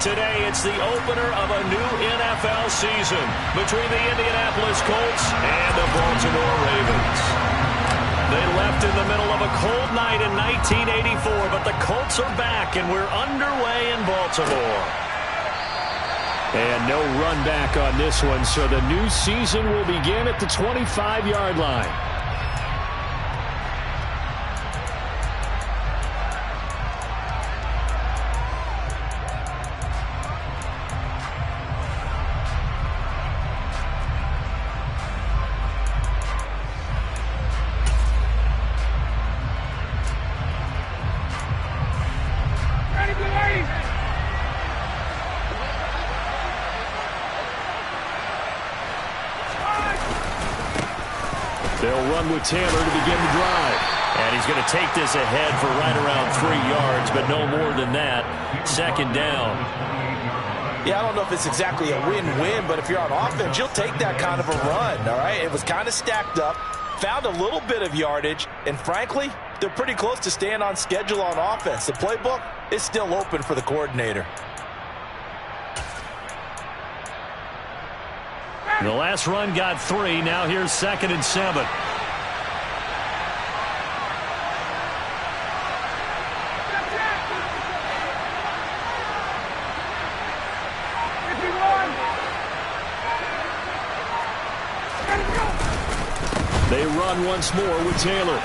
Today, it's the opener of a new NFL season between the Indianapolis Colts and the Baltimore Ravens. They left in the middle of a cold night in 1984, but the Colts are back, and we're underway in Baltimore. And no run back on this one, so the new season will begin at the 25-yard line. They'll run with Taylor to begin the drive. And he's going to take this ahead for right around 3 yards, but no more than that. Second down. Yeah, I don't know if it's exactly a win-win, but if you're on offense, you'll take that kind of a run, all right? It was kind of stacked up, found a little bit of yardage, and frankly, they're pretty close to staying on schedule on offense. The playbook is still open for the coordinator. The last run got 3. Now here's 2nd and 7. They run once more with Taylor.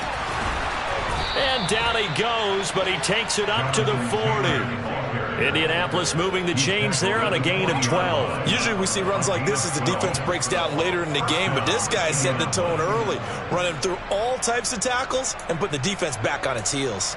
And down he goes, but he takes it up to the 40. Indianapolis moving the chains there on a gain of 12. Usually we see runs like this as the defense breaks down later in the game, but this guy set the tone early, running through all types of tackles and putting the defense back on its heels.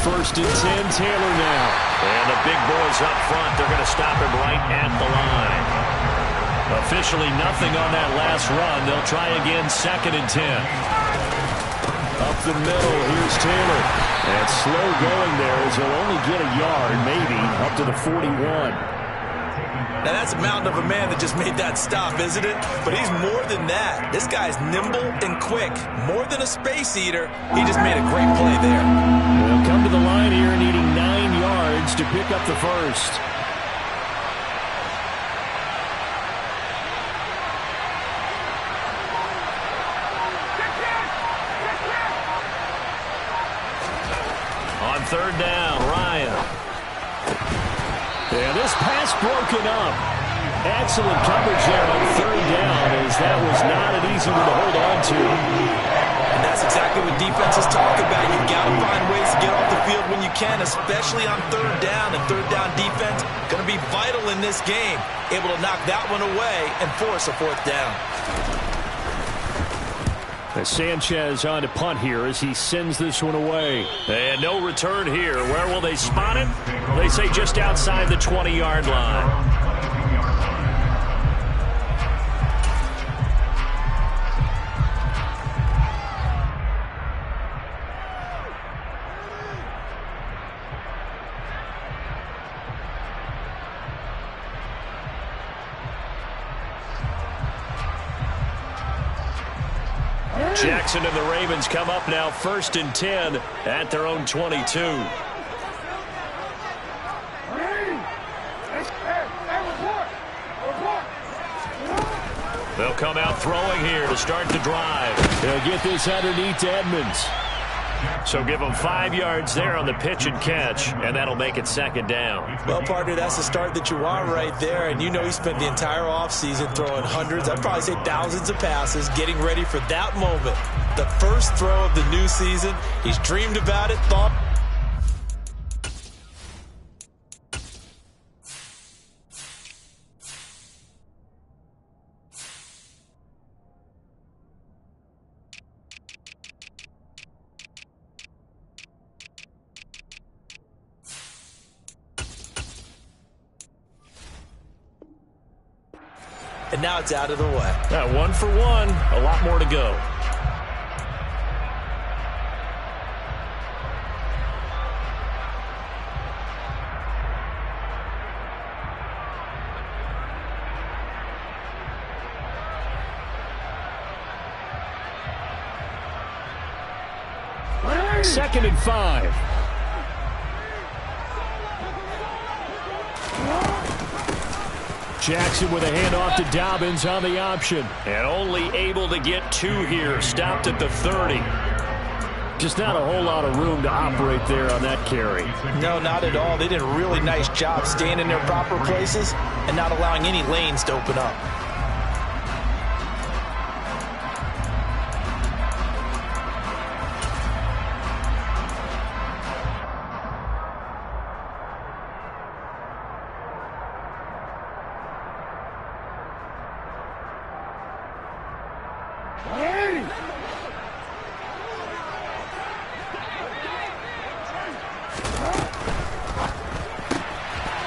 First and 10, Taylor now. And the big boys up front, they're going to stop him right at the line. Officially nothing on that last run. They'll try again, 2nd and 10. Up the middle, here's Taylor. And slow going there as he'll only get a yard, maybe, up to the 41. Now that's a mountain of a man that just made that stop, isn't it? But he's more than that. This guy's nimble and quick. More than a space eater, he just made a great play there. They'll come to the line here needing 9 yards to pick up the first. On 3rd down, Ryan. And this pass broken up. Excellent coverage there on 3rd down, as that was not an easy one to hold on to. And that's exactly what defenses talk about. You've got to find ways to get off the field when you can, especially on 3rd down. And 3rd down defense going to be vital in this game. Able to knock that one away and force a 4th down. Sanchez on to punt here as he sends this one away. And no return here. Where will they spot it? They say just outside the 20-yard line. Jackson and the Ravens come up now 1st and 10 at their own 22. They'll come out throwing here to start the drive. They'll get this underneath to Edmonds. So give them 5 yards there on the pitch and catch, and that'll make it 2nd down. Well, partner, that's the start that you want right there. And you know he spent the entire offseason throwing hundreds, I'd probably say thousands of passes, getting ready for that moment. The first throw of the new season. He's dreamed about it, thought. and now it's out of the way. 1 for 1, a lot more to go. Second and 5. Jackson with a handoff to Dobbins on the option. And only able to get 2 here. Stopped at the 30. Just not a whole lot of room to operate there on that carry. No, not at all. They did a really nice job staying in their proper places and not allowing any lanes to open up.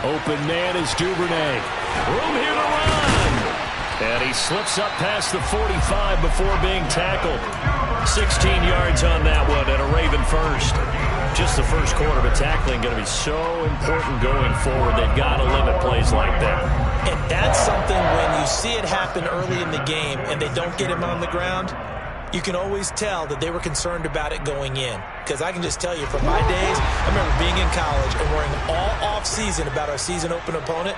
Open man is Duvernay. Room here to run. And he slips up past the 45 before being tackled. 16 yards on that one and a Raven first. Just the first quarter, but tackling going to be so important going forward. They've got to limit plays like that. And that's something when you see it happen early in the game and they don't get him on the ground, you can always tell that they were concerned about it going in. Because I can just tell you from my days, I remember being in college and worrying all off-season about our season open opponent,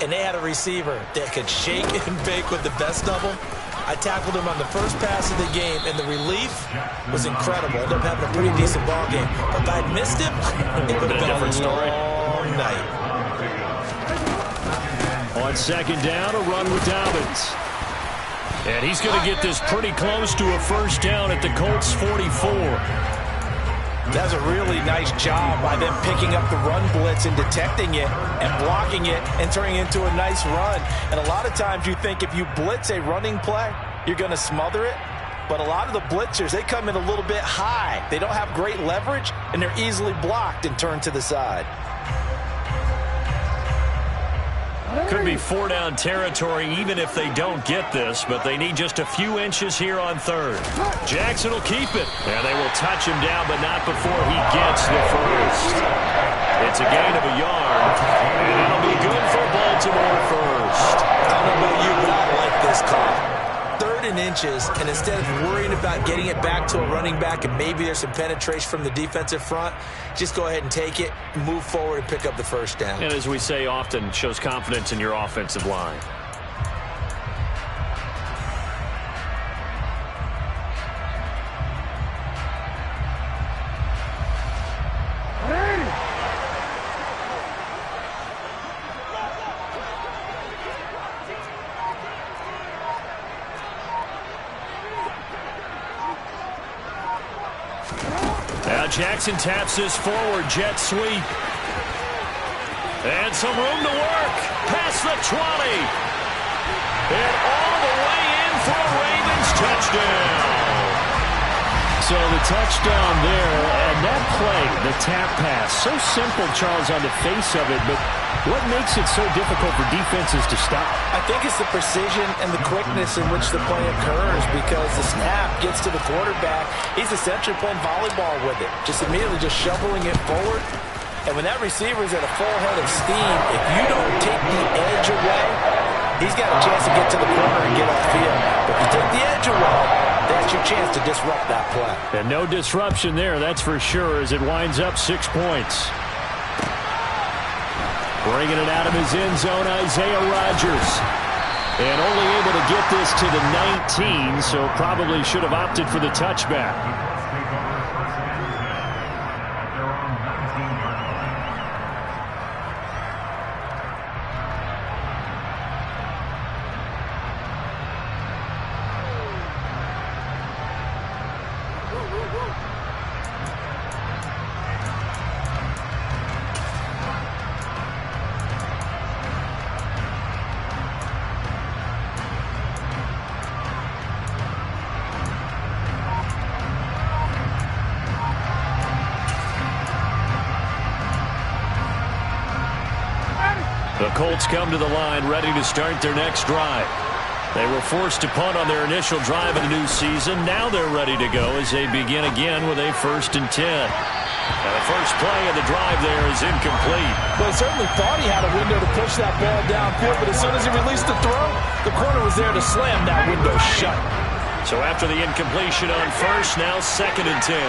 and they had a receiver that could shake and bake with the best of them. I tackled him on the first pass of the game, and the relief was incredible. Ended up having a pretty decent ball game. But if I'd missed him, it would have been a different story. Long night. On second down, a run with Dobbins. And he's going to get this pretty close to a first down at the Colts 44. That's a really nice job by them picking up the run blitz and detecting it and blocking it and turning it into a nice run. And a lot of times you think if you blitz a running play, you're going to smother it. But a lot of the blitzers, they come in a little bit high. They don't have great leverage, and they're easily blocked and turned to the side. Could be 4-down territory even if they don't get this, but they need just a few inches here on third. Jackson will keep it, and they will touch him down, but not before he gets the first. It's a gain of a yard, and it'll be good for Baltimore first. I don't know about you, but I like this call. 3rd and inches, and instead of worrying about getting it back to a running back and maybe there's some penetration from the defensive front, just go ahead and take it, move forward, and pick up the first down. And as we say often, shows confidence in your offensive line. Now Jackson taps this forward, jet sweep. And some room to work. Past the 20. And all the way in for a Ravens touchdown. So the touchdown there, and that play, the tap pass, so simple, Charles, on the face of it, but what makes it so difficult for defenses to stop? I think it's the precision and the quickness in which the play occurs, because the snap gets to the quarterback. He's essentially playing volleyball with it, just immediately just shoveling it forward. And when that receiver is at a full head of steam, if you don't take the edge away, he's got a chance to get to the corner and get off field. But if you take the edge away, that's your chance to disrupt that play. And no disruption there, that's for sure, as it winds up 6 points. Bringing it out of his end zone, Isaiah Rodgers. And only able to get this to the 19, so probably should have opted for the touchback. The Colts come to the line ready to start their next drive. They were forced to punt on their initial drive of the new season. Now they're ready to go as they begin again with a 1st and 10. And the first play of the drive there is incomplete. Well, he certainly thought he had a window to push that ball downfield, but as soon as he released the throw, the corner was there to slam that window shut. So after the incompletion on first, now 2nd and 10.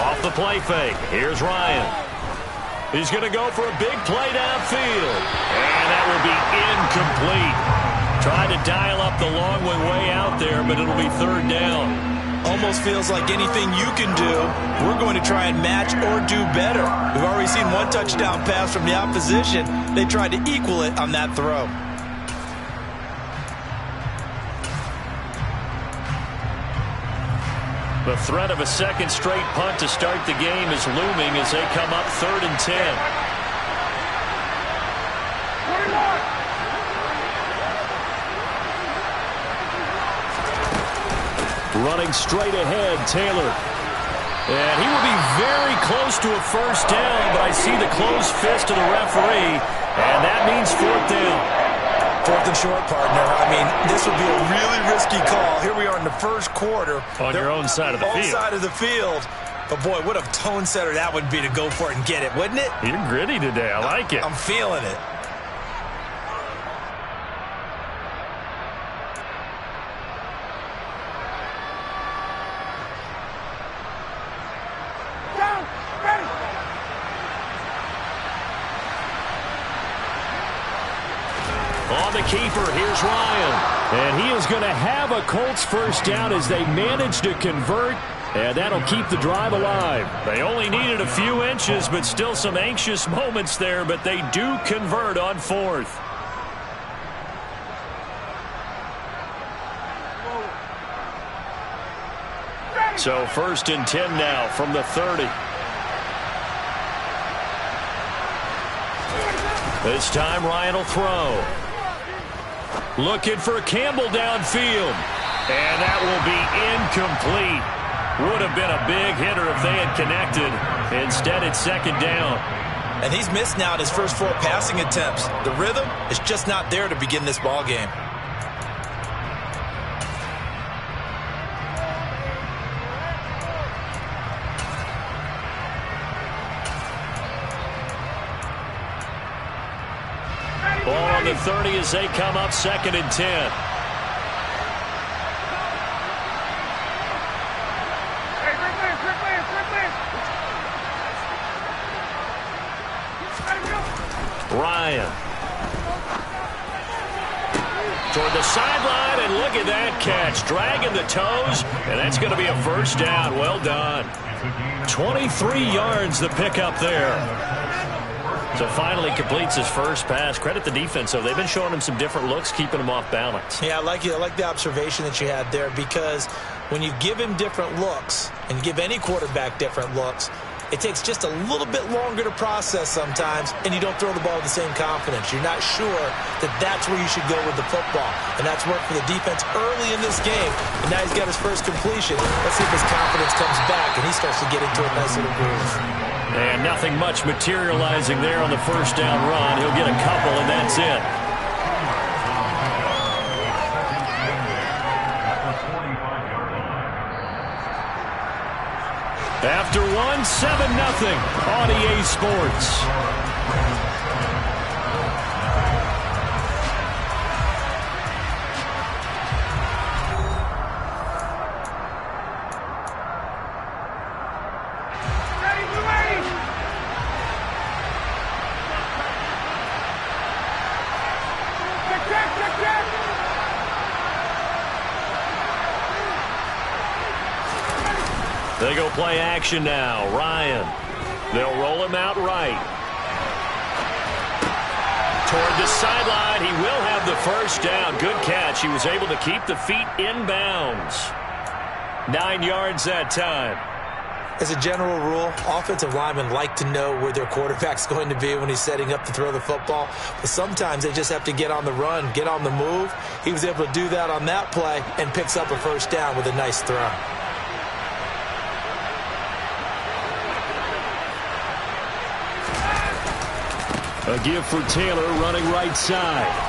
Off the play fake. Here's Ryan. He's going to go for a big play downfield. And that will be incomplete. Tried to dial up the long way out there, but it'll be 3rd down. Almost feels like anything you can do, we're going to try and match or do better. We've already seen one touchdown pass from the opposition. They tried to equal it on that throw. The threat of a second straight punt to start the game is looming as they come up 3rd and 10. Running straight ahead, Taylor. And he will be very close to a 1st down, but I see the closed fist of the referee, and that means 4th down. 4th and short, partner. I mean, this would be a really risky call. Here we are in the 1st quarter. On your own side of the field. Own side of the field. But, boy, what a tone setter that would be to go for it and get it, wouldn't it? You're gritty today. I like it. I'm feeling it. On the keeper, here's Ryan. And he is going to have a Colts 1st down as they manage to convert, and that'll keep the drive alive. They only needed a few inches, but still some anxious moments there, but they do convert on 4th. So 1st and 10 now from the 30. This time Ryan will throw. Looking for Campbell downfield. And that will be incomplete. Would have been a big hitter if they had connected. Instead, it's 2nd down. And he's missed now in his first 4 passing attempts. The rhythm is just not there to begin this ball game. Ball on the 30 as they come up 2nd and 10. Ryan. Toward the sideline, and look at that catch. Dragging the toes, and that's going to be a 1st down. Well done. 23 yards the pickup there. So finally completes his first pass. Credit the defense, though. They've been showing him some different looks, keeping him off balance. Yeah, I like the observation that you had there, because when you give him different looks, and you give any quarterback different looks, it takes just a little bit longer to process sometimes, and you don't throw the ball with the same confidence. You're not sure that that's where you should go with the football. And that's worked for the defense early in this game. And now he's got his first completion. Let's see if his confidence comes back and he starts to get into a nice little groove. And nothing much materializing there on the 1st down run. He'll get a couple, and that's it. After one, 7-0 on EA Sports. They go play action now. Ryan. They'll roll him out right. Toward the sideline. He will have the 1st down. Good catch. He was able to keep the feet in bounds. 9 yards that time. As a general rule, offensive linemen like to know where their quarterback's going to be when he's setting up to throw the football. But sometimes they just have to get on the run, get on the move. He was able to do that on that play and picks up a first down with a nice throw. A give for Taylor running right side.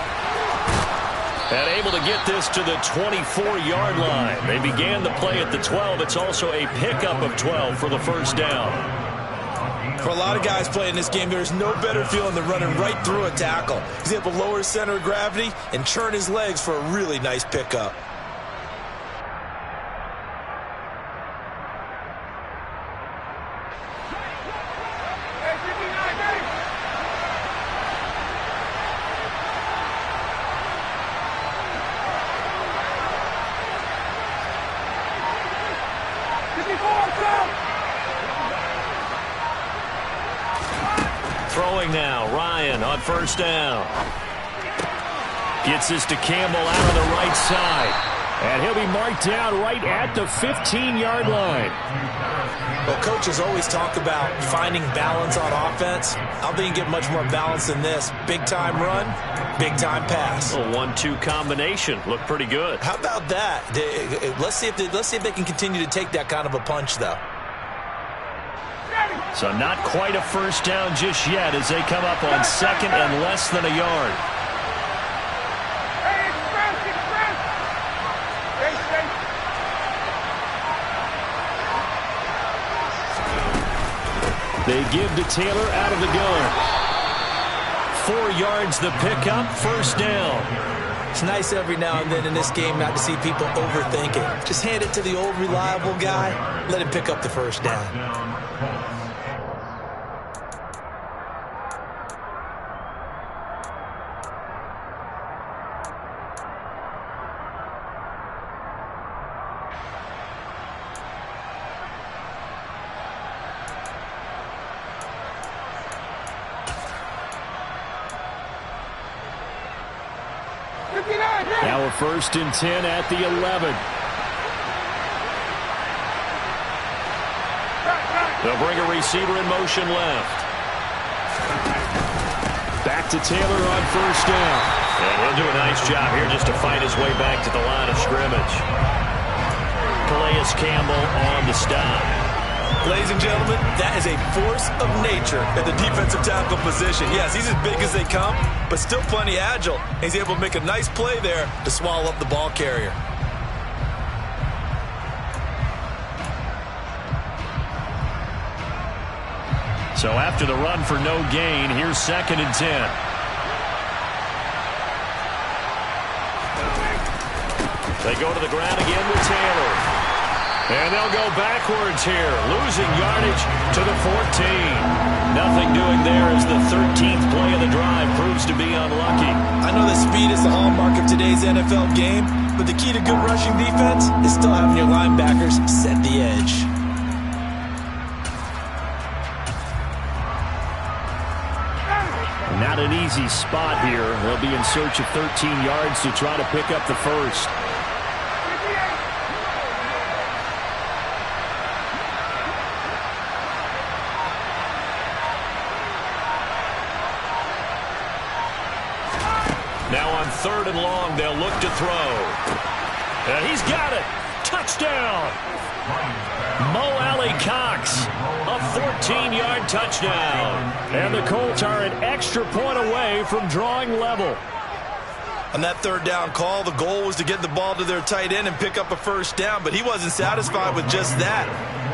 And able to get this to the 24-yard line. They began the play at the 12. It's also a pickup of 12 for the first down. For a lot of guys playing this game, there's no better feeling than running right through a tackle. He's able to lower his center of gravity and churn his legs for a really nice pickup. Throwing now, Ryan on first down. Gets this to Campbell out on the right side. And he'll be marked down right at the 15-yard line. Well, coaches always talk about finding balance on offense. I don't think you get much more balance than this. Big-time run, big-time pass. A 1-2 combination. Looked pretty good. How about that? Let's see if they can continue to take that kind of a punch, though. So not quite a first down just yet as they come up on second and less than a yard. They give to Taylor out of the gun. 4 yards the pickup, first down. It's nice every now and then in this game not to see people overthink it. Just hand it to the old reliable guy. Let him pick up the first down. Now a 1st and 10 at the 11. They'll bring a receiver in motion left. Back to Taylor on first down. And he'll do a nice job here just to find his way back to the line of scrimmage. Calais Campbell on the stop. Ladies and gentlemen, that is a force of nature at the defensive tackle position. Yes, he's as big as they come, but still plenty agile. He's able to make a nice play there to swallow up the ball carrier. So after the run for no gain, here's 2nd and 10. They go to the ground again with Taylor. And they'll go backwards here, losing yardage to the 14. Nothing doing there as the 13th play of the drive proves to be unlucky. I know that speed is the hallmark of today's NFL game, but the key to good rushing defense is still having your linebackers set the edge. Not an easy spot here. They'll be in search of 13 yards to try to pick up the first. Now on 3rd and long, they'll look to throw. And he's got it. Touchdown. Mo Alley-Cox, a 14-yard touchdown. And the Colts are an extra point away from drawing level. On that 3rd down call, the goal was to get the ball to their tight end and pick up a first down, but he wasn't satisfied with just that.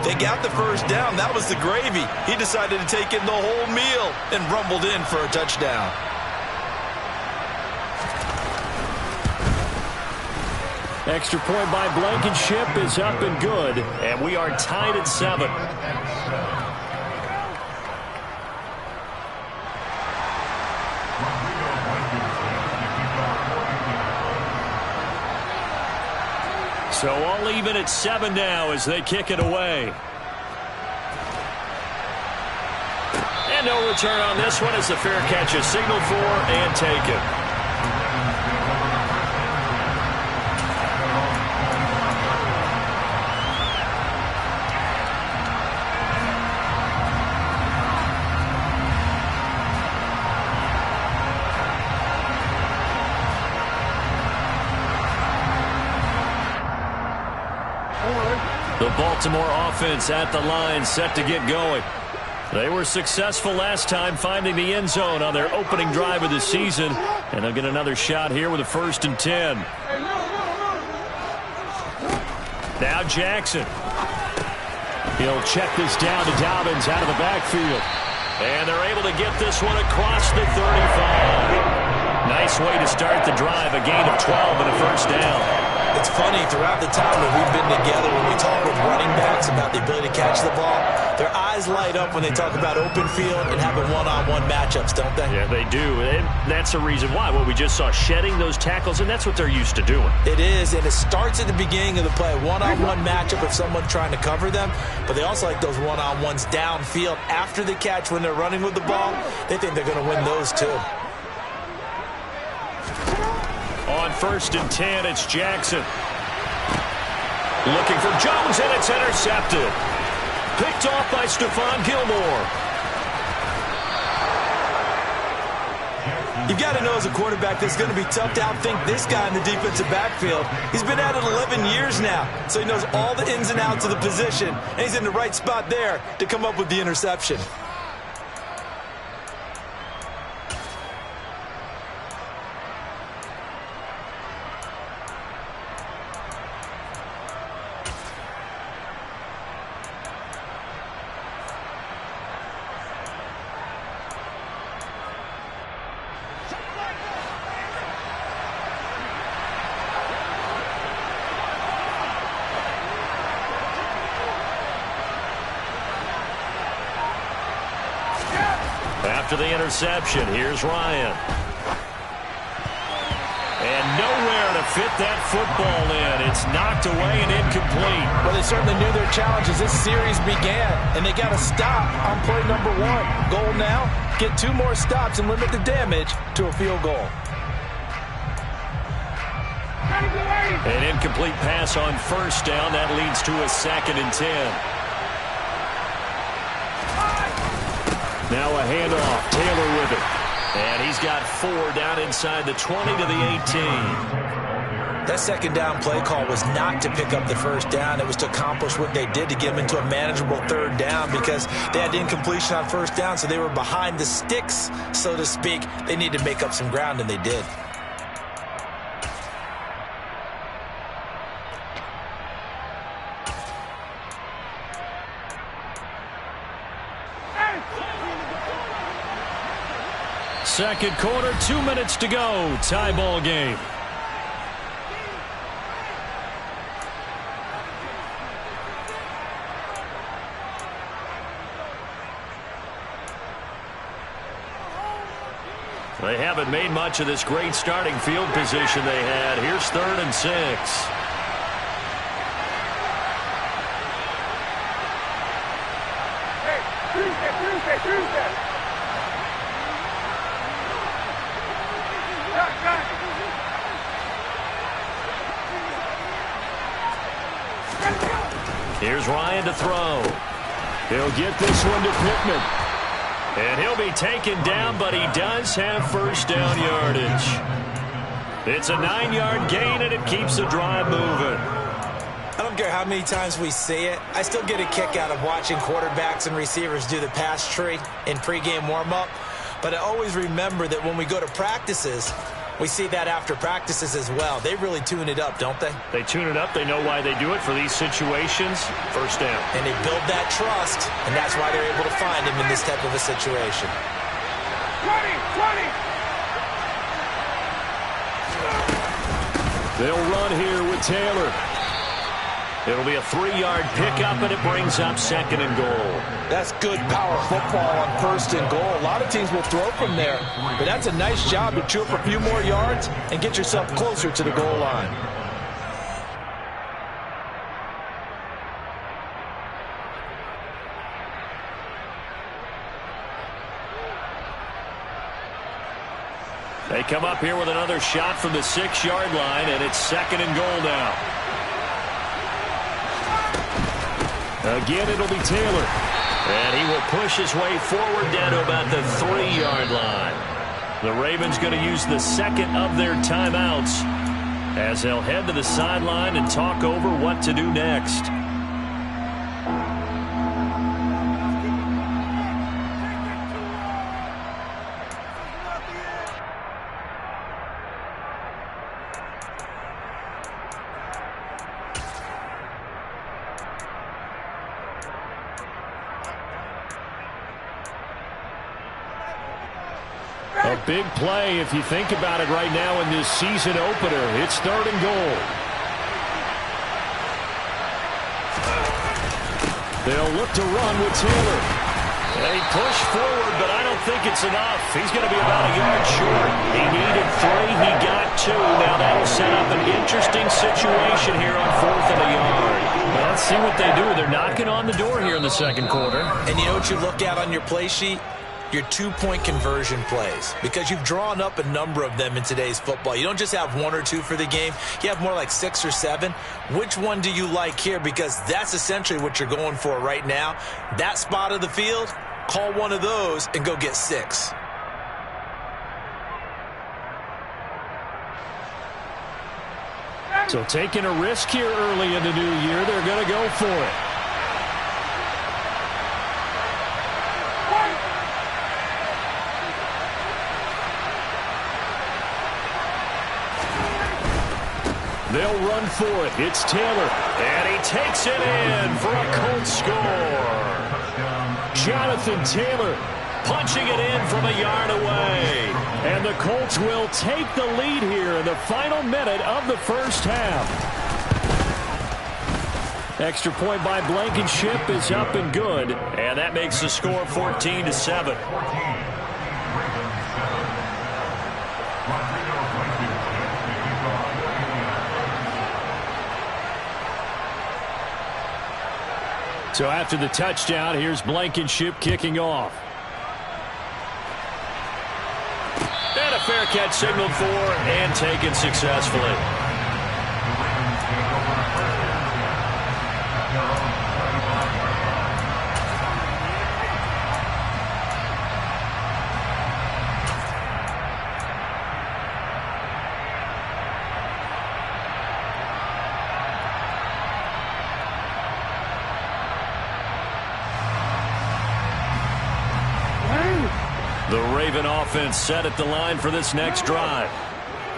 They got the first down. That was the gravy. He decided to take in the whole meal and rumbled in for a touchdown. Extra point by Blankenship is up and good, and we are tied at 7. So all even at 7 now as they kick it away. And no return on this one as the fair catch is signaled for and taken. The Baltimore offense at the line, set to get going. They were successful last time finding the end zone on their opening drive of the season, and they'll get another shot here with a 1st and 10. Now Jackson. He'll check this down to Dobbins out of the backfield. And they're able to get this one across the 35. Nice way to start the drive, a gain of 12 and a 1st down. It's funny, throughout the time that we've been together, when we talk with running backs about the ability to catch the ball, their eyes light up when they talk about open field and having one-on-one matchups, don't they? Yeah, they do. And that's the reason why. Well, we just saw shedding those tackles, and that's what they're used to doing. It is, and it starts at the beginning of the play. One-on-one matchup if someone's trying to cover them, but they also like those one-on-ones downfield after the catch when they're running with the ball. They think they're going to win those too. On 1st and 10, it's Jackson. Looking for Jones, and it's intercepted. Picked off by Stephon Gilmore. You've got to know as a quarterback that it's going to be tough to outthink this guy in the defensive backfield. He's been at it 11 years now, so he knows all the ins and outs of the position, and he's in the right spot there to come up with the interception. After the interception, here's Ryan. And nowhere to fit that football in. It's knocked away and incomplete. Well, they certainly knew their challenge as this series began, and they got to stop on play number 1. Goal now, get 2 more stops and limit the damage to a field goal. An incomplete pass on 1st down. That leads to a 2nd and 10. Now a handoff. Taylor with it. And he's got 4 down inside the 20 to the 18. That 2nd down play call was not to pick up the 1st down. It was to accomplish what they did to get them into a manageable 3rd down because they had incompletion on 1st down, so they were behind the sticks, so to speak. They needed to make up some ground, and they did. Second quarter, 2 minutes to go. Tie ball game. They haven't made much of this great starting field position they had. Here's 3rd and 6. Here's Ryan to throw. He'll get this one to Pittman. And he'll be taken down, but he does have 1st down yardage. It's a 9-yard gain, and it keeps the drive moving. I don't care how many times we see it. I still get a kick out of watching quarterbacks and receivers do the pass tree in pregame warm-up. But I always remember that when we go to practices, we see that after practices as well. They really tune it up, don't they? They tune it up. They know why they do it for these situations. 1st down. And they build that trust, and that's why they're able to find him in this type of a situation. 20. They'll run here with Taylor. It'll be a 3-yard pickup, and it brings up 2nd and goal. That's good power football on 1st and goal. A lot of teams will throw from there, but that's a nice job to chew up a few more yards and get yourself closer to the goal line. They come up here with another shot from the 6-yard line, and it's 2nd and goal now. Again, it'll be Taylor. And he will push his way forward down to about the 3-yard line. The Ravens going to use the 2nd of their timeouts as they'll head to the sideline and talk over what to do next. big play if you think about it right now in this season opener. It's 3rd and goal. They'll look to run with Taylor. They push forward, but I don't think it's enough. He's going to be about a yard short. He needed 3. He got 2. Now that'll set up an interesting situation here on 4th and a yard. Well, let's see what they do. They're knocking on the door here in the second quarter. And you know what you look at on your play sheet? Your 2-point conversion plays, because you've drawn up a number of them in today's football. You don't just have 1 or 2 for the game. You have more like 6 or 7. Which one do you like here? Because that's essentially what you're going for right now. That spot of the field, call one of those and go get 6. So taking a risk here early in the new year, they're going to go for it. They'll run for it. It's Taylor. And he takes it in for a Colts score. Jonathan Taylor punching it in from a yard away. And the Colts will take the lead here in the final minute of the first half. Extra point by Blankenship is up and good. And that makes the score 14-7. So after the touchdown, here's Blankenship kicking off. And a fair catch signaled for and taken successfully. The Raven offense set at the line for this next drive.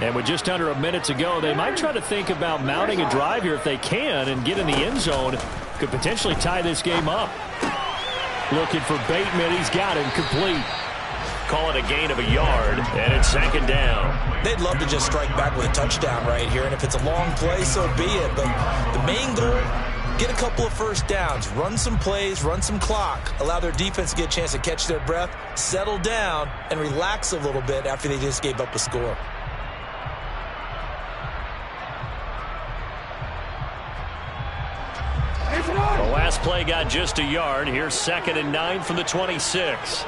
And with just under a minute to go, they might try to think about mounting a drive here if they can and get in the end zone. Could potentially tie this game up. Looking for Bateman. He's got him complete. Call it a gain of a yard, and it's 2nd down. They'd love to just strike back with a touchdown right here, and if it's a long play, so be it. But the main goal, get a couple of first downs, run some plays, run some clock, allow their defense to get a chance to catch their breath, settle down, and relax a little bit after they just gave up a score. The last play got just a yard. Here's 2nd and 9 from the 26.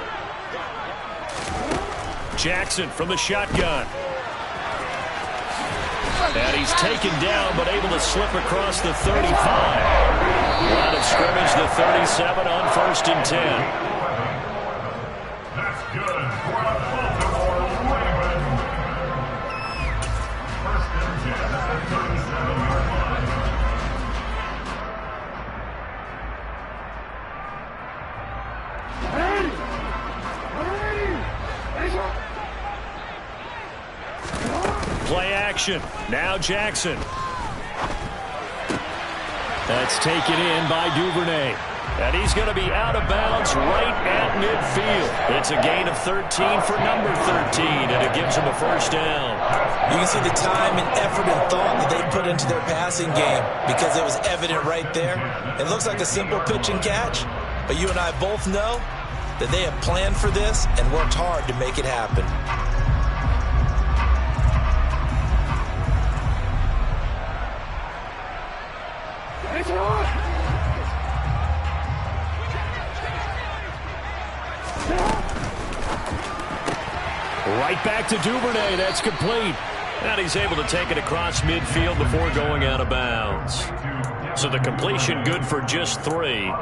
Jackson from the shotgun. And he's taken down, but able to slip across the 35. Line of scrimmage, the 37 on 1st and 10. That's good for the Baltimore Ravens. 1st and 10 at the 37-yard line. Play action. Now Jackson. That's taken in by Duvernay. And he's going to be out of bounds right at midfield. It's a gain of 13 for number 13, and it gives him a 1st down. You can see the time and effort and thought that they put into their passing game because it was evident right there. It looks like a simple pitch and catch, but you and I both know that they have planned for this and worked hard to make it happen. Right back to Duvernay. That's complete. And he's able to take it across midfield before going out of bounds. So the completion good for just 3.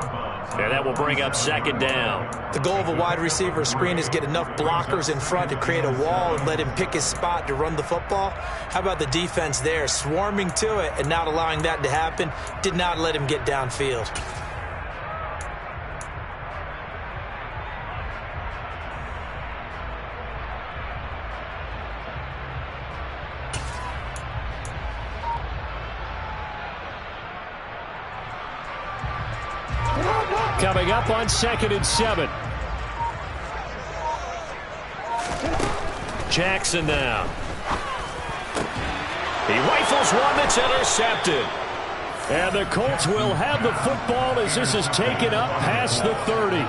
And that will bring up 2nd down. The goal of a wide receiver screen is get enough blockers in front to create a wall and let him pick his spot to run the football. How about the defense there, swarming to it and not allowing that to happen? Did not let him get downfield. Coming up on 2nd and 7. Jackson now. He rifles one that's intercepted. And the Colts will have the football as this is taken up past the 30.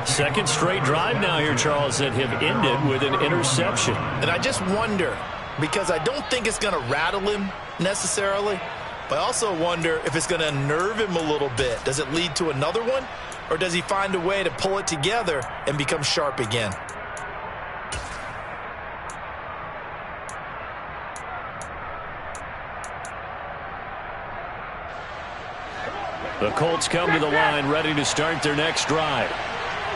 Second straight drive now here, Charles, that have ended with an interception. And I just wonder, because I don't think it's going to rattle him necessarily, but I also wonder if it's going to unnerve him a little bit. Does it lead to another one, or does he find a way to pull it together and become sharp again? The Colts come to the line ready to start their next drive.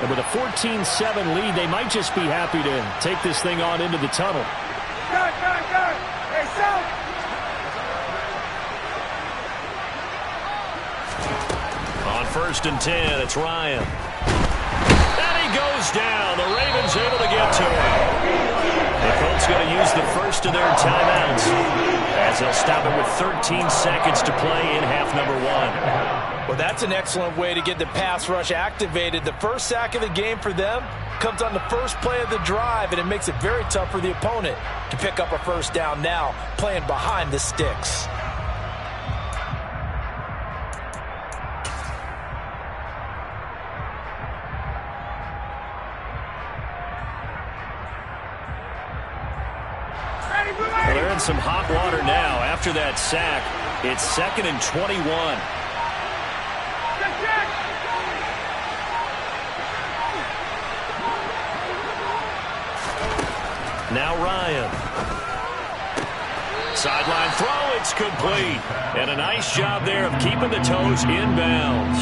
And with a 14-7 lead, they might just be happy to take this thing on into the tunnel. On 1st and 10, it's Ryan. And he goes down. The Ravens able to get to him. The Colts going to use the first of their timeouts as they'll stop it with 13 seconds to play in half number 1. Well, that's an excellent way to get the pass rush activated. The first sack of the game for them comes on the first play of the drive, and it makes it very tough for the opponent to pick up a first down now, playing behind the sticks. Well, they're in some hot water now. After that sack, it's 2nd and 21. Now Ryan. Sideline throw, it's complete. And a nice job there of keeping the toes inbounds.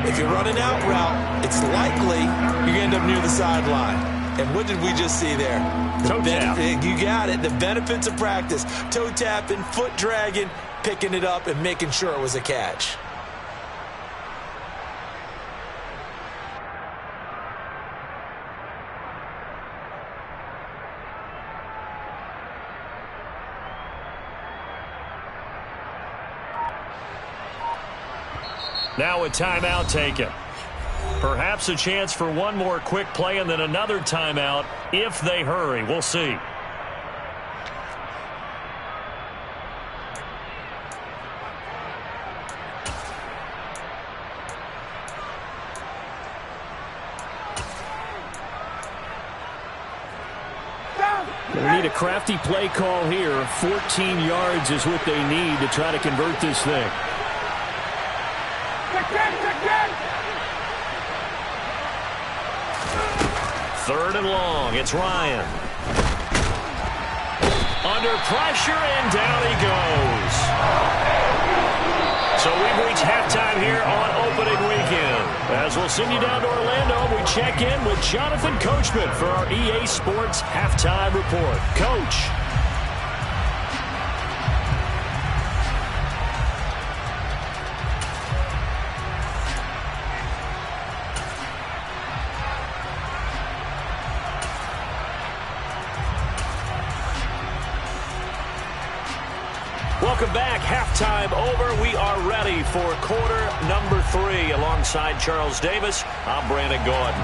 If you're running out route, it's likely you're going to end up near the sideline. And what did we just see there? Toe tap. You got it. The benefits of practice. Toe tapping, foot dragging, picking it up, and making sure it was a catch. Now a timeout taken. Perhaps a chance for one more quick play and then another timeout if they hurry. We'll see. They need a crafty play call here. 14 yards is what they need to try to convert this thing. 3rd and long. It's Ryan. Under pressure, and down he goes. So we've reached halftime here on opening weekend. As we'll send you down to Orlando, we check in with Jonathan Coachman for our EA Sports Halftime Report. Coach. Welcome back. Halftime over. We are ready for quarter number 3. Alongside Charles Davis, I'm Brandon Gordon.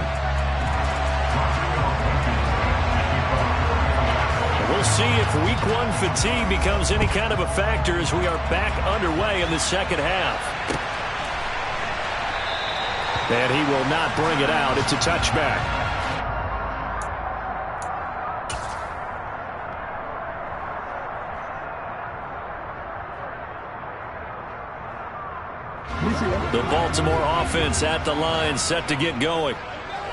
We'll see if week 1 fatigue becomes any kind of a factor as we are back underway in the second half. And he will not bring it out. It's a touchback. The Baltimore offense at the line, set to get going.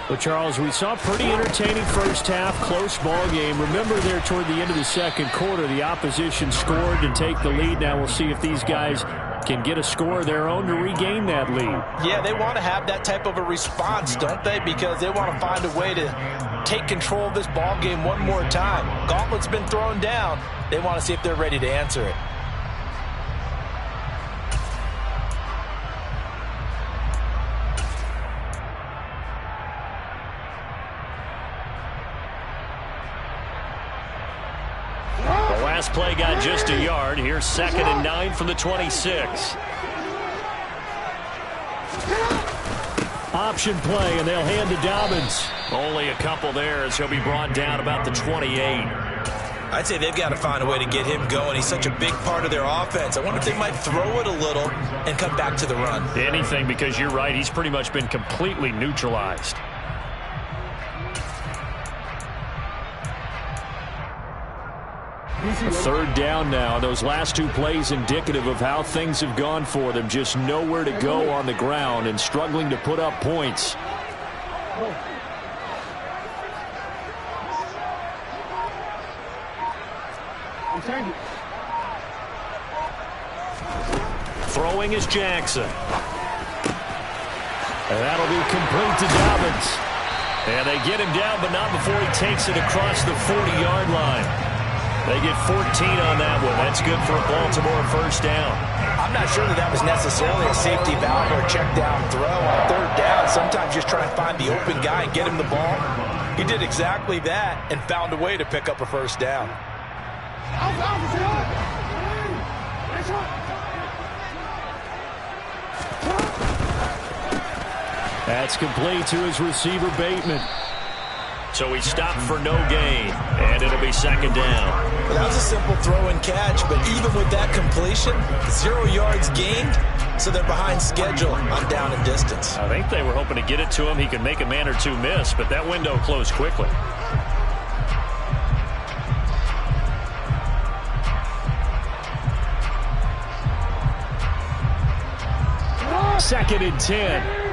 Well, Charles, we saw a pretty entertaining first half, close ball game. Remember there toward the end of the second quarter, the opposition scored to take the lead. Now we'll see if these guys can get a score of their own to regain that lead. Yeah, they want to have that type of a response, don't they? Because they want to find a way to take control of this ball game one more time. Gauntlet's been thrown down. They want to see if they're ready to answer it. Last play got just a yard. Here's 2nd and 9 from the 26. Option play, and they'll hand to Dobbins. Only a couple there as he'll be brought down about the 28. I'd say they've got to find a way to get him going. He's such a big part of their offense. I wonder if they might throw it a little and come back to the run. Anything, because you're right. He's pretty much been completely neutralized. Third down now. Those last two plays indicative of how things have gone for them. Just nowhere to go on the ground and struggling to put up points. Throwing is Jackson. And that'll be complete to Dobbins. And they get him down, but not before he takes it across the 40-yard line. They get 14 on that one. That's good for a Baltimore first down. I'm not sure that was necessarily a safety valve or a check down throw on third down. Sometimes just try and find the open guy and get him the ball. He did exactly that and found a way to pick up a first down. That's complete to his receiver, Bateman. So he stopped for no gain, and it'll be second down. Well, that was a simple throw and catch, but even with that completion, 0 yards gained, so they're behind schedule on down and distance. I think they were hoping to get it to him. He could make a man or two miss, but that window closed quickly. Second and 10.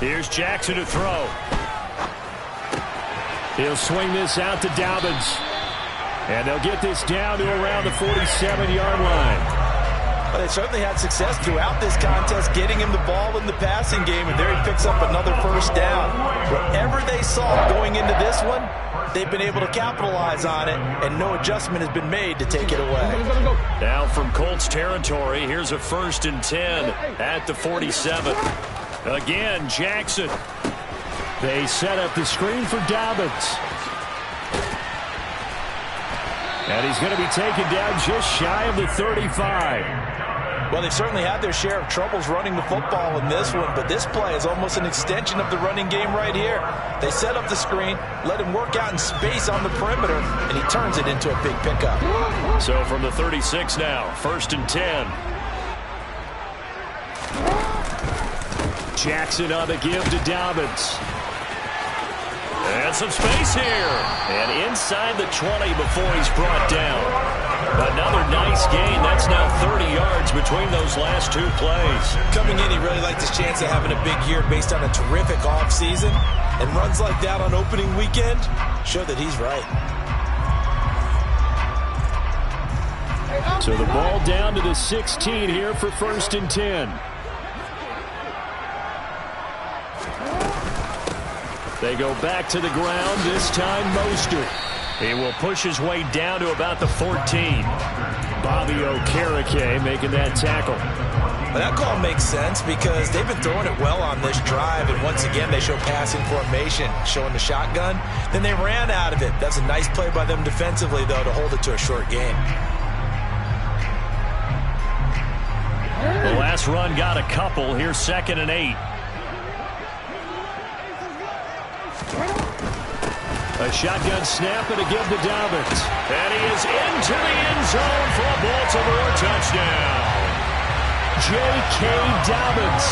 Here's Jackson to throw. He'll swing this out to Dobbins. And they'll get this down to around the 47-yard line. Well, they certainly had success throughout this contest getting him the ball in the passing game, and there he picks up another first down. Whatever they saw going into this one, they've been able to capitalize on it, and no adjustment has been made to take it away. Now from Colts territory, here's a 1st and 10 at the 47. Again, Jackson. They set up the screen for Dobbins. And he's going to be taken down just shy of the 35. Well, they've certainly had their share of troubles running the football in this one, but this play is almost an extension of the running game right here. They set up the screen, let him work out in space on the perimeter, and he turns it into a big pickup. So from the 36 now, 1st and 10. Jackson on the give to Dobbins. And some space here. And inside the 20 before he's brought down. Another nice gain. That's now 30 yards between those last two plays. Coming in, he really liked his chance of having a big year based on a terrific offseason. And runs like that on opening weekend show that he's right. So the ball down to the 16 here for 1st and 10. They go back to the ground, this time Mostert. He will push his way down to about the 14. Bobby Okereke making that tackle. Well, that call makes sense because they've been throwing it well on this drive, and once again they show passing formation, showing the shotgun. Then they ran out of it. That's a nice play by them defensively, though, to hold it to a short gain. The last run got a couple. Here's 2nd and 8. A shotgun snap and a give to Dobbins. And he is into the end zone for a Baltimore touchdown. J.K. Dobbins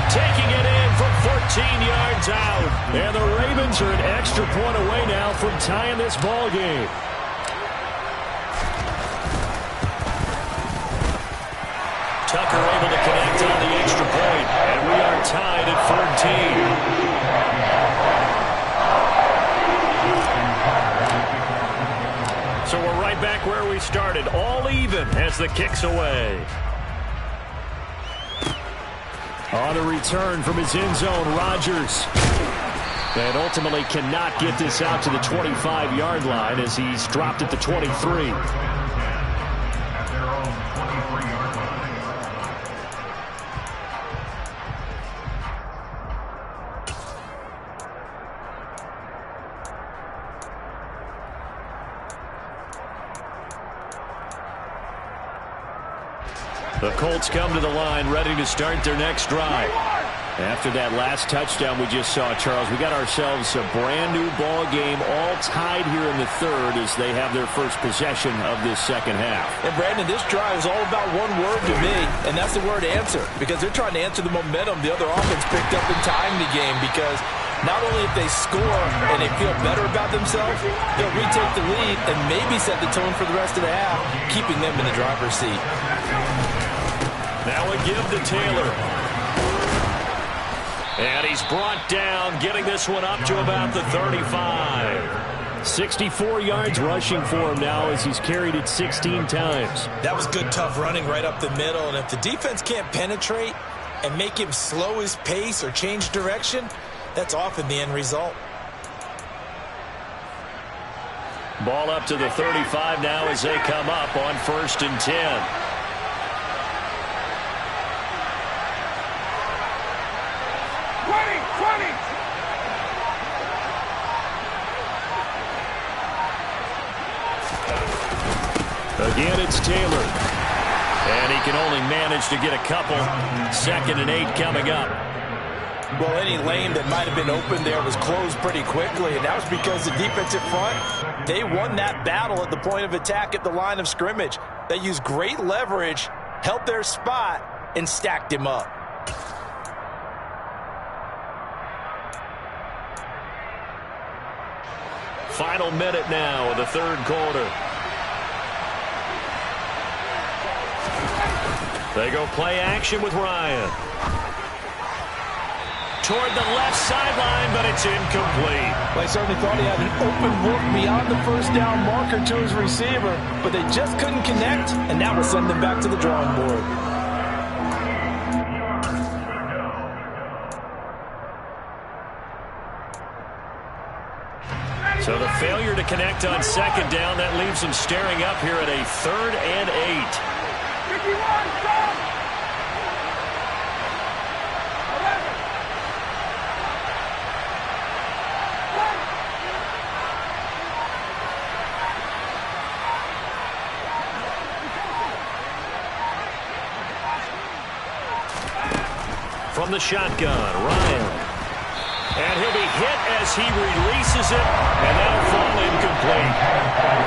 taking it in from 14 yards out. And the Ravens are an extra point away now from tying this ball game. Tucker able to connect on the extra point. And we are tied at 14. So we're right back where we started, all even as the kick's away. On a return from his end zone, Rodgers. And ultimately cannot get this out to the 25-yard line as he's dropped at the 23. The Colts come to the line, ready to start their next drive. After that last touchdown we just saw, Charles, we got ourselves a brand new ball game, all tied here in the third as they have their first possession of this second half. And Brandon, this drive is all about one word to me, and that's the word answer, because they're trying to answer the momentum the other offense picked up in tying the game, because not only if they score and they feel better about themselves, they'll retake the lead and maybe set the tone for the rest of the half, keeping them in the driver's seat. Now a give to Taylor. And he's brought down, getting this one up to about the 35. 64 yards rushing for him now as he's carried it 16 times. That was good, tough running right up the middle. And if the defense can't penetrate and make him slow his pace or change direction, that's often the end result. Ball up to the 35 now as they come up on 1st and 10. Again, it's Taylor. And he can only manage to get a couple. 2nd and 8 coming up. Well, any lane that might have been open there was closed pretty quickly, and that was because the defensive front, they won that battle at the point of attack at the line of scrimmage. They used great leverage, held their spot, and stacked him up. Final minute now of the third quarter. They go play action with Ryan. Toward the left sideline, but it's incomplete. Well, I certainly thought he had an open look beyond the first down marker to his receiver, but they just couldn't connect, and that will send them back to the drawing board. So the failure to connect on 2nd down, that leaves them staring up here at a 3rd and 8. From the shotgun, Ryan. And he'll be hit as he releases it, and that'll fall incomplete.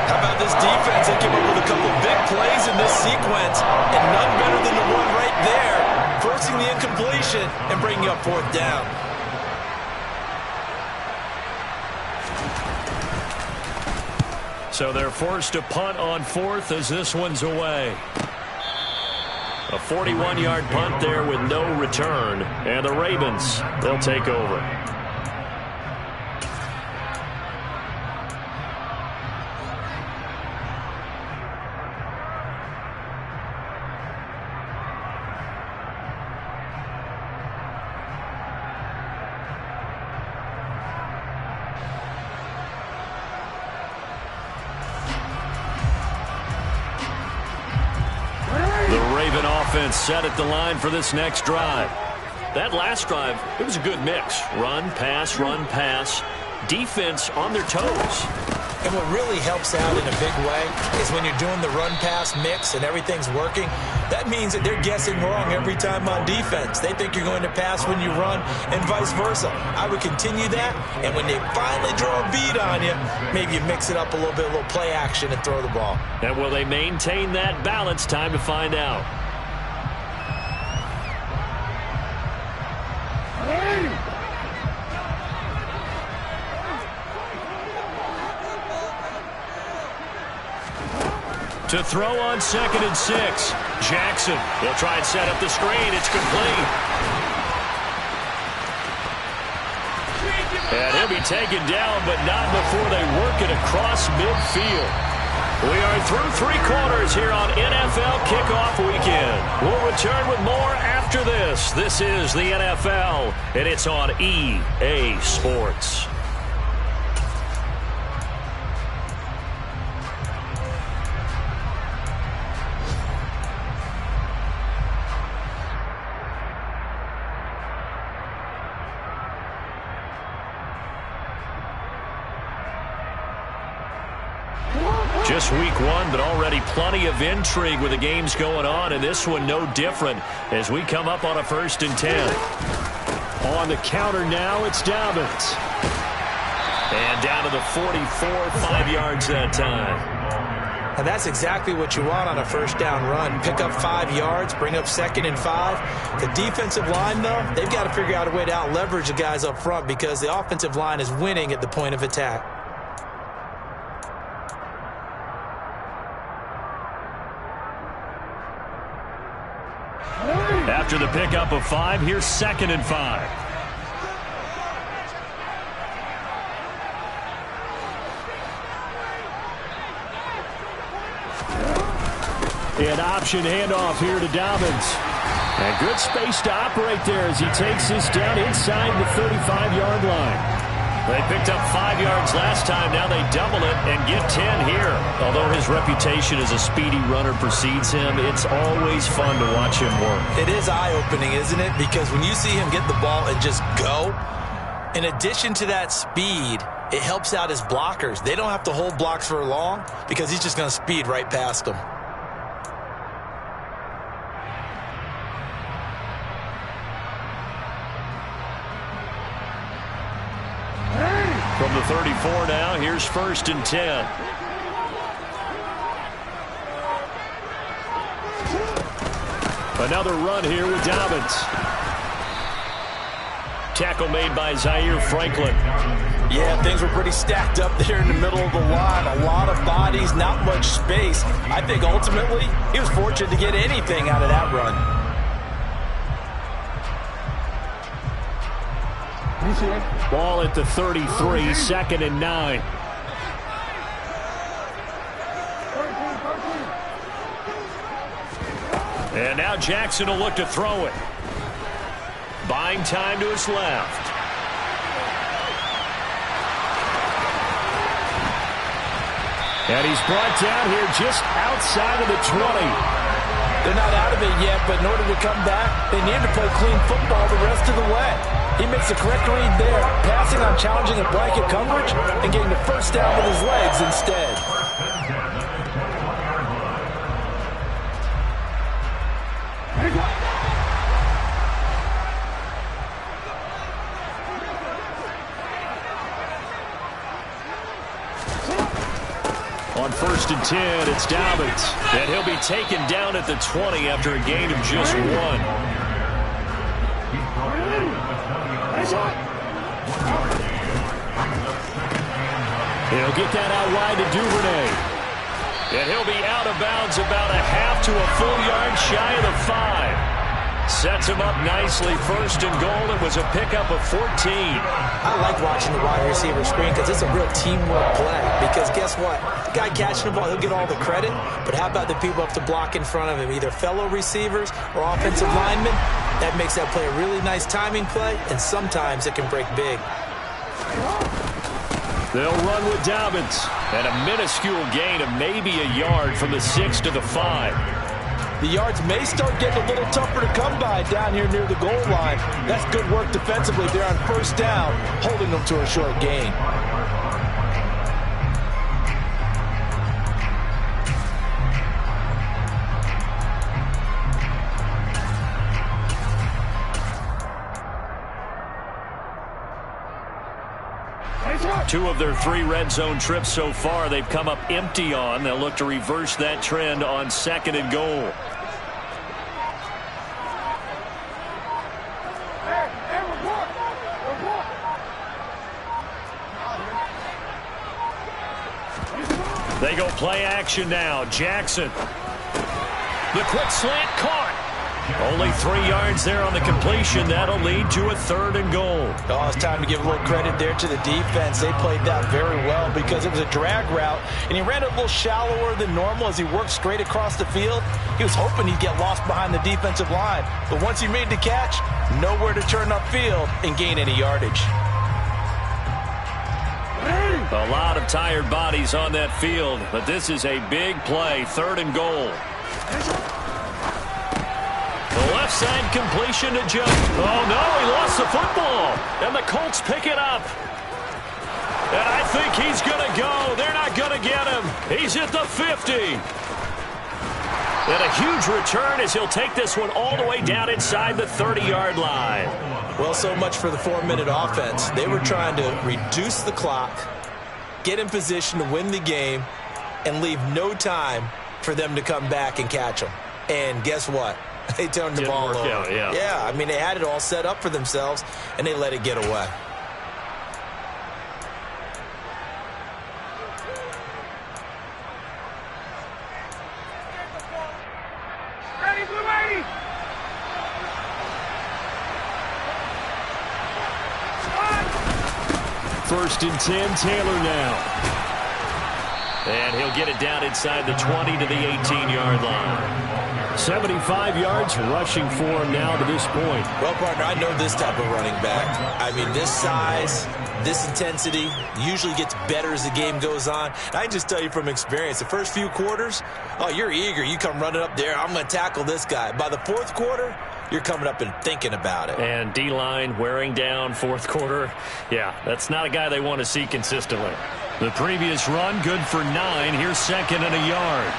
How about this defense? They came up with a couple big plays in this sequence, and none better than the one right there, forcing the incompletion and bringing up 4th down. So they're forced to punt on 4th as this one's away. A 41-yard punt there with no return. And the Ravens, they'll take over. Offense set at the line for this next drive. That last drive, it was a good mix. Run, pass. Defense on their toes. And what really helps out in a big way is when you're doing the run-pass mix and everything's working, that means that they're guessing wrong every time on defense. They think you're going to pass when you run and vice versa. I would continue that, and when they finally draw a bead on you, maybe you mix it up a little bit, a little play action and throw the ball. And will they maintain that balance? Time to find out. To throw on 2nd and 6. Jackson, they'll try and set up the screen. It's complete. And he'll be taken down, but not before they work it across midfield. We are through 3 quarters here on NFL Kickoff Weekend. We'll return with more after this. This is the NFL, and it's on EA Sports. Whoa! Just week one, but already plenty of intrigue with the games going on, and this one no different as we come up on a 1st and 10. On the counter now, it's Dobbins. And down to the 44, 5 yards that time. And that's exactly what you want on a 1st down run. Pick up 5 yards, bring up 2nd and 5. The defensive line, though, they've got to figure out a way to out-leverage the guys up front because the offensive line is winning at the point of attack. After the pickup of 5, here's 2nd and 5. An option handoff here to Dobbins. And good space to operate there as he takes this down inside the 35-yard line. They picked up 5 yards last time. Now they double it and get 10 here. Although his reputation as a speedy runner precedes him, it's always fun to watch him work. It is eye-opening, isn't it? Because when you see him get the ball and just go, in addition to that speed, it helps out his blockers. They don't have to hold blocks for long because he's just going to speed right past them. From the 34 now, here's 1st and 10. Another run here with Dobbins. Tackle made by Zaire Franklin. Yeah, things were pretty stacked up there in the middle of the line. A lot of bodies, not much space. I think ultimately he was fortunate to get anything out of that run. Ball at the 33, 2nd and 9. And now Jackson will look to throw it. Buying time to his left. And he's brought down here just outside of the 20. They're not out of it yet, but in order to come back, they need to play clean football the rest of the way. He makes the correct read there, passing on challenging a blanket coverage and getting the 1st down with his legs instead. On 1st and 10, it's Dobbins. And he'll be taken down at the 20 after a gain of just 1. He'll get that out wide to Duvernay. And he'll be out of bounds about a half to a full yard shy of the 5. Sets him up nicely. 1st and goal. It was a pickup of 14. I like watching the wide receiver screen because it's a real teamwork play. Because guess what? The guy catching the ball, he'll get all the credit. But how about the people up to block in front of him? Either fellow receivers or offensive linemen. That makes that play a really nice timing play. And sometimes it can break big. They'll run with Dobbins. And a minuscule gain of maybe a yard from the 6 to the 5. The yards may start getting a little tougher to come by down here near the goal line. That's good work defensively there on 1st down, holding them to a short gain. Two of their 3 red zone trips so far, they've come up empty on. They'll look to reverse that trend on 2nd and goal. They go play action now. Jackson. The quick slant caught. Only 3 yards there on the completion. That'll lead to a 3rd and goal. Oh, it's time to give a little credit there to the defense. They played that very well because it was a drag route, and he ran it a little shallower than normal as he worked straight across the field. He was hoping he'd get lost behind the defensive line, but once he made the catch, nowhere to turn upfield and gain any yardage. A lot of tired bodies on that field, but this is a big play. 3rd and goal. The left side completion to Joe. Oh, no, he lost the football. And the Colts pick it up. And I think he's going to go. They're not going to get him. He's at the 50. And a huge return as he'll take this one all the way down inside the 30-yard line. Well, so much for the 4-minute offense. They were trying to reduce the clock, get in position to win the game, and leave no time for them to come back and catch them. And guess what? They turned the ball over. Yeah, I mean, they had it all set up for themselves, and they let it get away. First and 10, Taylor now. And he'll get it down inside the 20 to the 18-yard line. 75 yards rushing for him now to this point. Well, partner, I know this type of running back. I mean, this size, this intensity usually gets better as the game goes on. And I can just tell you from experience, the first few quarters, oh, you're eager. You come running up there, I'm going to tackle this guy. By the fourth quarter, you're coming up and thinking about it. And D-line wearing down fourth quarter. Yeah, that's not a guy they want to see consistently. The previous run, good for 9. Here's second and a yard.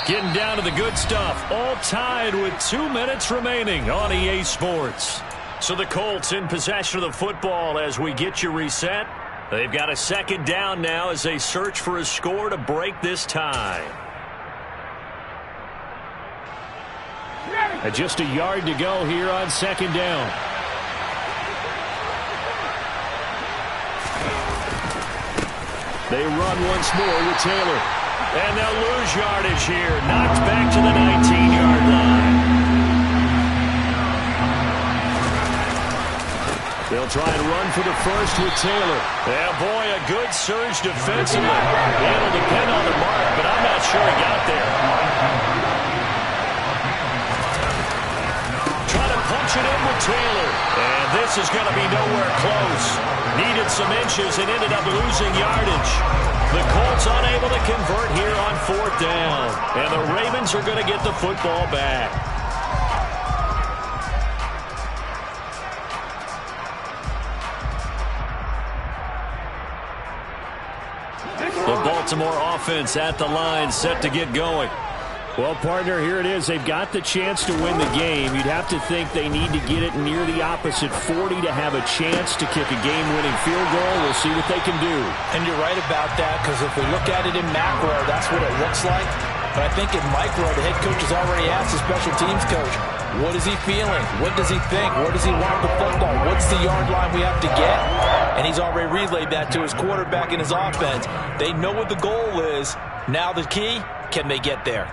Getting down to the good stuff. All tied with 2 minutes remaining on EA Sports. So the Colts in possession of the football as we get you reset. They've got a second down now as they search for a score to break this tie. Just a yard to go here on second down. They run once more with Taylor. And they'll lose yardage here. Knocked back to the 19-yard line. They'll try and run for the first with Taylor. Yeah, boy, a good surge defensively. It'll depend on the mark, but I'm not sure he got there. Trying to punch it in with Taylor. And this is going to be nowhere close. Needed some inches and ended up losing yardage. The Colts unable to convert here on fourth down. And the Ravens are going to get the football back. The Baltimore offense at the line, set to get going. Well, partner, here it is. They've got the chance to win the game. You'd have to think they need to get it near the opposite 40 to have a chance to kick a game-winning field goal. We'll see what they can do. And you're right about that, because if we look at it in macro, that's what it looks like. But I think in micro, the head coach has already asked the special teams coach, what is he feeling? What does he think? Where does he want the football? What's the yard line we have to get? And he's already relayed that to his quarterback and his offense. They know what the goal is. Now the key, can they get there?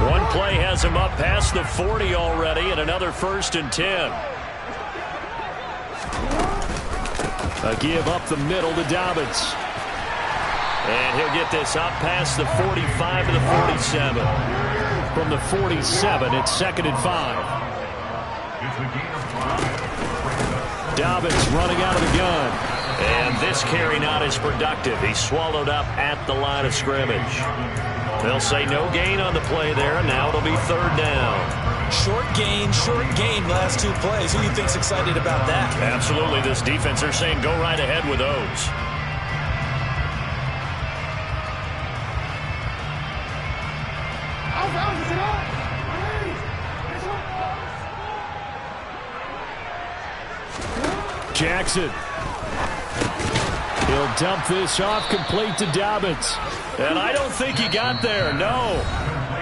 One play has him up past the 40 already, and another first and 10. A give up the middle to Dobbins. And he'll get this up past the 45 to the 47. From the 47, it's second and 5. Dobbins running out of the gun. And this carry not as productive. He's swallowed up at the line of scrimmage. They'll say no gain on the play there, and now it'll be third down. Short gain, last two plays. Who do you think's excited about that? Absolutely. This defense, they're saying go right ahead with those. Jackson. He'll dump this off complete to Dobbins. And I don't think he got there, no.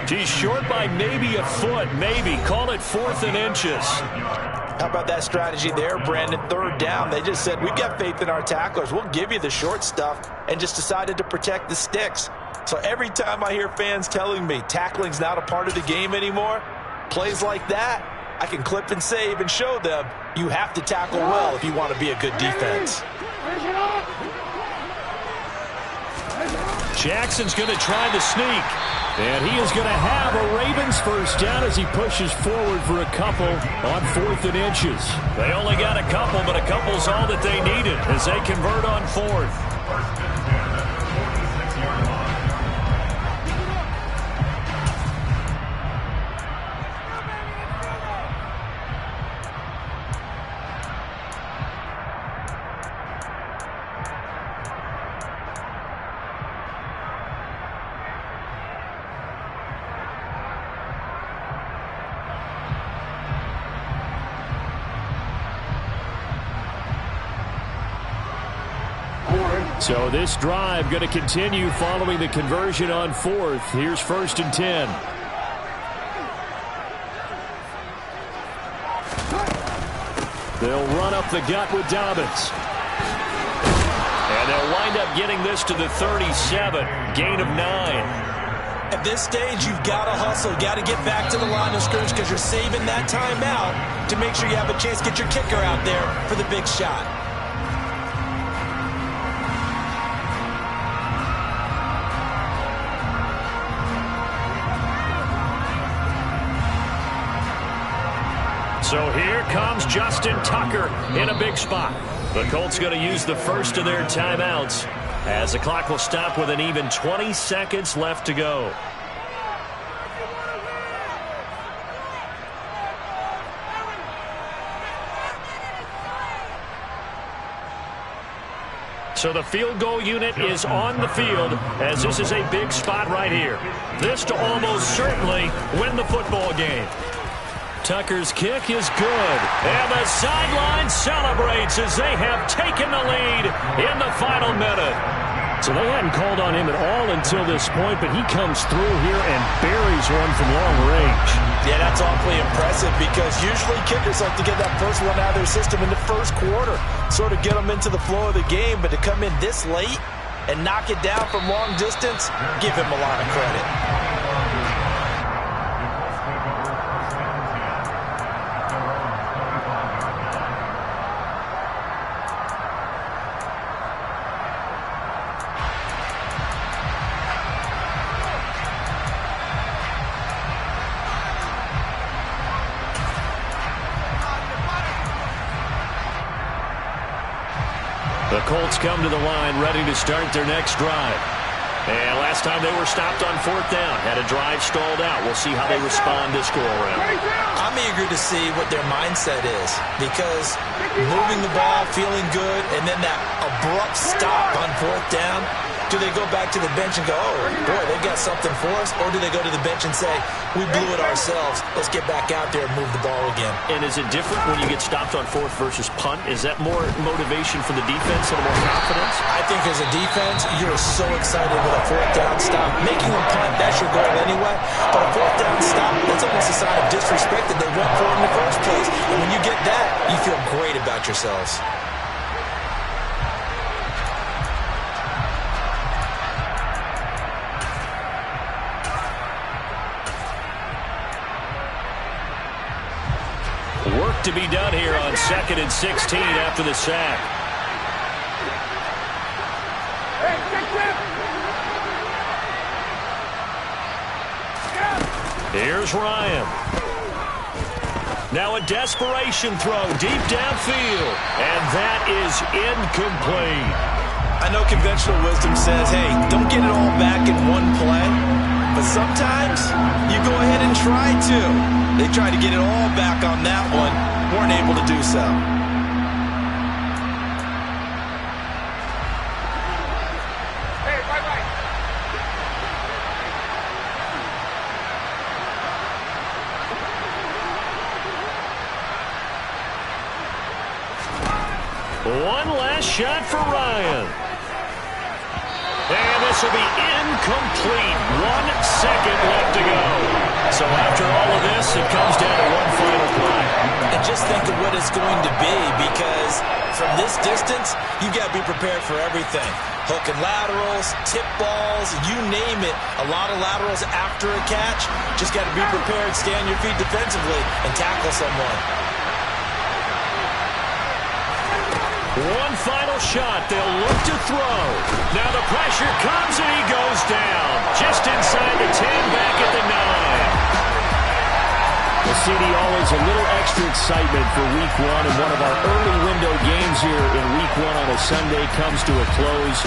He's short by maybe a foot, maybe. Call it fourth and inches. How about that strategy there, Brandon? Third down, they just said, we've got faith in our tacklers. We'll give you the short stuff, and just decided to protect the sticks. So every time I hear fans telling me tackling's not a part of the game anymore, plays like that, I can clip and save and show them you have to tackle well if you want to be a good defense. Jackson's going to try the sneak. And he is going to have a Ravens first down as he pushes forward for a couple on 4th and inches. They only got a couple, but a couple's all that they needed as they convert on 4th. So this drive going to continue following the conversion on 4th. Here's 1st and 10. They'll run up the gut with Dobbins. And they'll wind up getting this to the 37. Gain of 9. At this stage, you've got to hustle. Got to get back to the line of scrimmage because you're saving that timeout to make sure you have a chance to get your kicker out there for the big shot. So here comes Justin Tucker in a big spot. The Colts going to use the first of their timeouts as the clock will stop with an even 20 seconds left to go. So the field goal unit is on the field as this is a big spot right here. This to almost certainly win the football game. Tucker's kick is good, and the sideline celebrates as they have taken the lead in the final minute. So they hadn't called on him at all until this point, but he comes through here and buries one from long range. Yeah, that's awfully impressive because usually kickers like to get that first one out of their system in the first quarter, sort of get them into the flow of the game, but to come in this late and knock it down from long distance, give him a lot of credit. The Colts come to the line ready to start their next drive. And last time they were stopped on 4th down, had a drive stalled out. We'll see how they respond this go-around. I'm eager to see what their mindset is because moving the ball, feeling good, and then that abrupt stop on 4th down, do they go back to the bench and go, oh, boy, they've got something for us? Or do they go to the bench and say, we blew it ourselves. Let's get back out there and move the ball again. And is it different when you get stopped on 4th versus punt? Is that more motivation for the defense and more confidence? I think as a defense, you're so excited with a 4th down stop. Making a punt, that's your goal anyway. But a 4th down stop, that's almost a sign of disrespect that they went for it in the first place. And when you get that, you feel great about yourselves. Work to be done here on 2nd and 16 after the sack. Here's Ryan. Now a desperation throw deep downfield. And that is incomplete. I know conventional wisdom says, hey, don't get it all back in one play. But sometimes you go ahead and try to. They tried to get it all back on that one. Weren't able to do so. Hey, bye-bye. One last shot for Ryan. And this will be incomplete. 1 second left to go. So after all of this, it comes down to one final play. And just think of what it's going to be because from this distance, you've got to be prepared for everything. Hook and laterals, tip balls, you name it. A lot of laterals after a catch. Just got to be prepared, stay on your feet defensively, and tackle someone. One final shot. They'll look to throw. Now the pressure comes, and he goes down. Just inside the 10, back at the 9. Well, CD, always a little extra excitement for Week 1, and one of our early window games here in Week 1 on a Sunday comes to a close.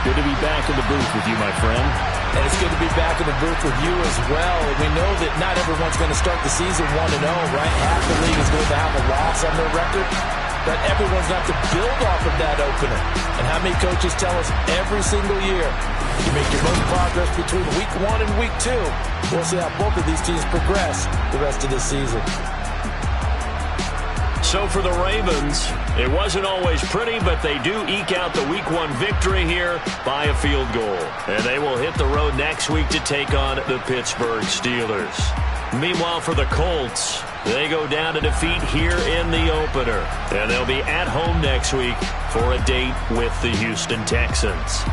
Good to be back in the booth with you, my friend. And it's good to be back in the booth with you as well. And we know that not everyone's going to start the season 1-0, right? Half the league is going to have a loss on their record. But everyone's got to build off of that opener. And how many coaches tell us every single year, you make your most progress between Week 1 and Week 2. We'll see how both of these teams progress the rest of this season. So for the Ravens, it wasn't always pretty, but they do eke out the Week 1 victory here by a field goal. And they will hit the road next week to take on the Pittsburgh Steelers. Meanwhile, for the Colts, they go down to defeat here in the opener. And they'll be at home next week for a date with the Houston Texans.